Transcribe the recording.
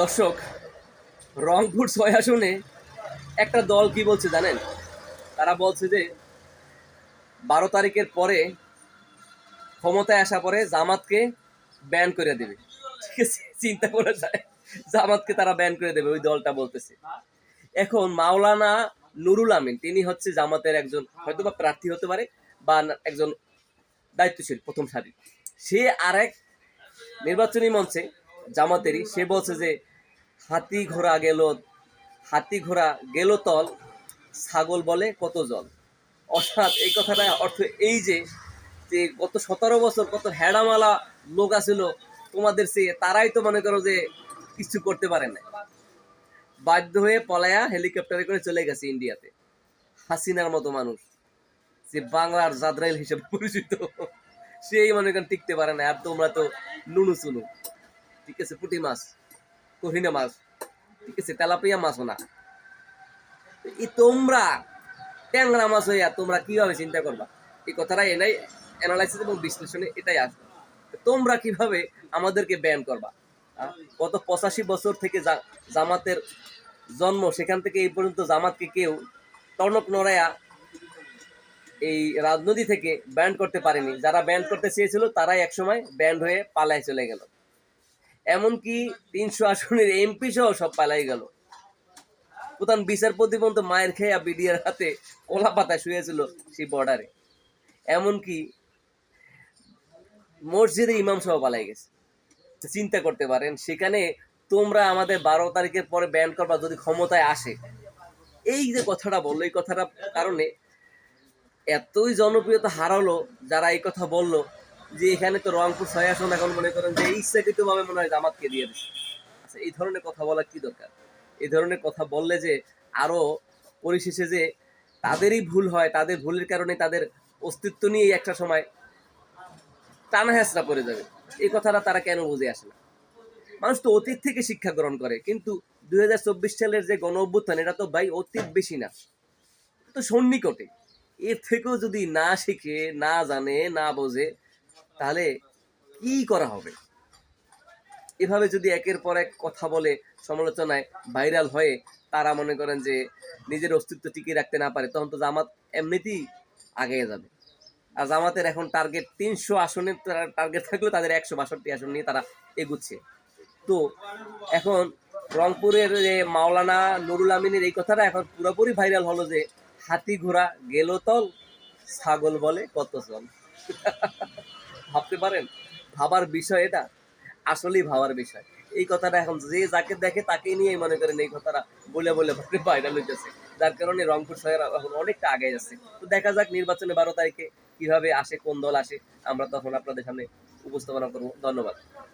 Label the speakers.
Speaker 1: দর্শক, রংপুর ৬ আসনে একটা দল কি বলছে জানেন? তারা বলছে যে ১২ তারিখের পরে ক্ষমতায় আসা পরে জামাতকে ব্যান করে দেবে। ঠিক আছে, চিন্তা করা যায়, জামাতকে তারা ব্যান করে দেবে, ওই দলটা বলতেছে। এখন মাওলানা নুরুল আমিন, তিনি হচ্ছে জামাতের একজন হয়তোবা প্রার্থী হতে পারে বা একজন দায়িত্বশীল প্রথম সারি। সে আরেক নির্বাচনী মঞ্চে জামাতেরই, সে বলছে যে হাতি ঘোড়া গেল তল, ছাগল বলে কত জল। অর্থাৎ এই কথাটা অর্থ এই যে যে গত 17 বছর কত হেডামালা লোক আছিল তোমাদের চেয়ে, তারাই তো মনে করো যে কিছু করতে পারে না, বাধ্য হয়ে পলায়া হেলিকপ্টারে করে চলে গেছে ইন্ডিয়াতে। হাসিনার মতো মানুষ, যে বাংলার জাদ্রাইল হিসেবে পরিচিত, সেই মনে করেন টিকতে পারে না। আর তোমরা তো নুনু চুনু, ঠিক আছে, পুঁটি মাছ, কহিনা মাছ, ঠিক আছে, তেলাপিয়া মাছও না। এই তোমরা ট্যাংরা মাছ হইয়া তোমরা কিভাবে চিন্তা করবা? এই কথাটা এনাই অ্যানালাইসিস এবং বিশ্লেষণে এটাই আসবে। তোমরা কিভাবে আমাদেরকে ব্যান করবা? গত 85 বছর থেকে জামাতের জন্ম, সেখান থেকে এই পর্যন্ত জামাতকে কেউ টনক নড়াইয়া এই রাজনীতি থেকে ব্যান্ড করতে পারেনি। যারা ব্যান্ড করতে চেয়েছিল তারাই একসময় ব্যান্ড হয়ে পালায় চলে গেল। এমনকি 300 আসনের এমপি সহ সব পালাই গেল। প্রধান বিচারপতি পর্যন্ত মায়ের খেয়া বিডিআর হাতে কলা পাতায় শুয়েছিল সেই বর্ডারে। এমনকি মসজিদের ইমাম সহ পালাই গেছে। চিন্তা করতে পারেন, সেখানে তোমরা আমাদের 12 তারিখের পরে ব্যান করবা যদি ক্ষমতায় আসে। এই যে কথাটা বললো, এই কথাটার কারণে এতই জনপ্রিয়তা হারালো যারা এই কথা বললো, যে এখানে তো রংপুর ৬ আসন এখন মনে করেন যে ইচ্ছাকৃত ভাবে মনে হয় জামাতকে দিয়ে দিচ্ছে। আচ্ছা, এই ধরনের কথা বলা কি দরকার? এই ধরনের কথা বললে যে আরো পরিশেষে যে তাদেরই ভুল হয়, তাদের ভুলের কারণে তাদের অস্তিত্ব নিয়ে একটা সময় টানা হেঁচড়া পড়ে যাবে। এই কথাটা তারা কেন বুঝে আসে না? মানুষ তো অতীত থেকে শিক্ষা গ্রহণ করে, কিন্তু 2024 সালের যে গণ অভ্যুত্থান, এটা তো ভাই অতীত বেশি না, তো সন্নিকটে। এর থেকেও যদি না শিখে, না জানে, না বোঝে, তাহলে কি করা হবে? এভাবে যদি একের পর এক কথা বলে সমালোচনায় ভাইরাল হয়ে তারা মনে করেন যে নিজের অস্তিত্ব টিকিয়ে রাখতে না পারে, তখন তো জামাত এমনিতেই আগে যাবে। আর জামাতের এখন টার্গেট 300 আসনের টার্গেট থাকলেও তাদের 162 আসন নিয়ে তারা এগুচ্ছে। তো এখন রংপুরের যে মাওলানা নুরুল আমিনের এই কথাটা এখন পুরোপুরি ভাইরাল হলো যে হাতি ঘোড়া গেল তল, ছাগল বলে কত চল। ভাবতে পারেন? ভাবার বিষয় এটা, আসলেই ভাবার বিষয়। এই কথাটা এখন যে যাকে দেখে তাকেই নিয়েই মনে করেন এই কথাটা বলে বলে ভাইরাল হইতেছে, যার কারণে রংপুর শহর এখন অনেকটা আগে যাচ্ছে। তো দেখা যাক নির্বাচনে 12 তারিখে কিভাবে আসে, কোন দল আসে, আমরা তখন আপনাদের সামনে উপস্থাপনা করবো। ধন্যবাদ।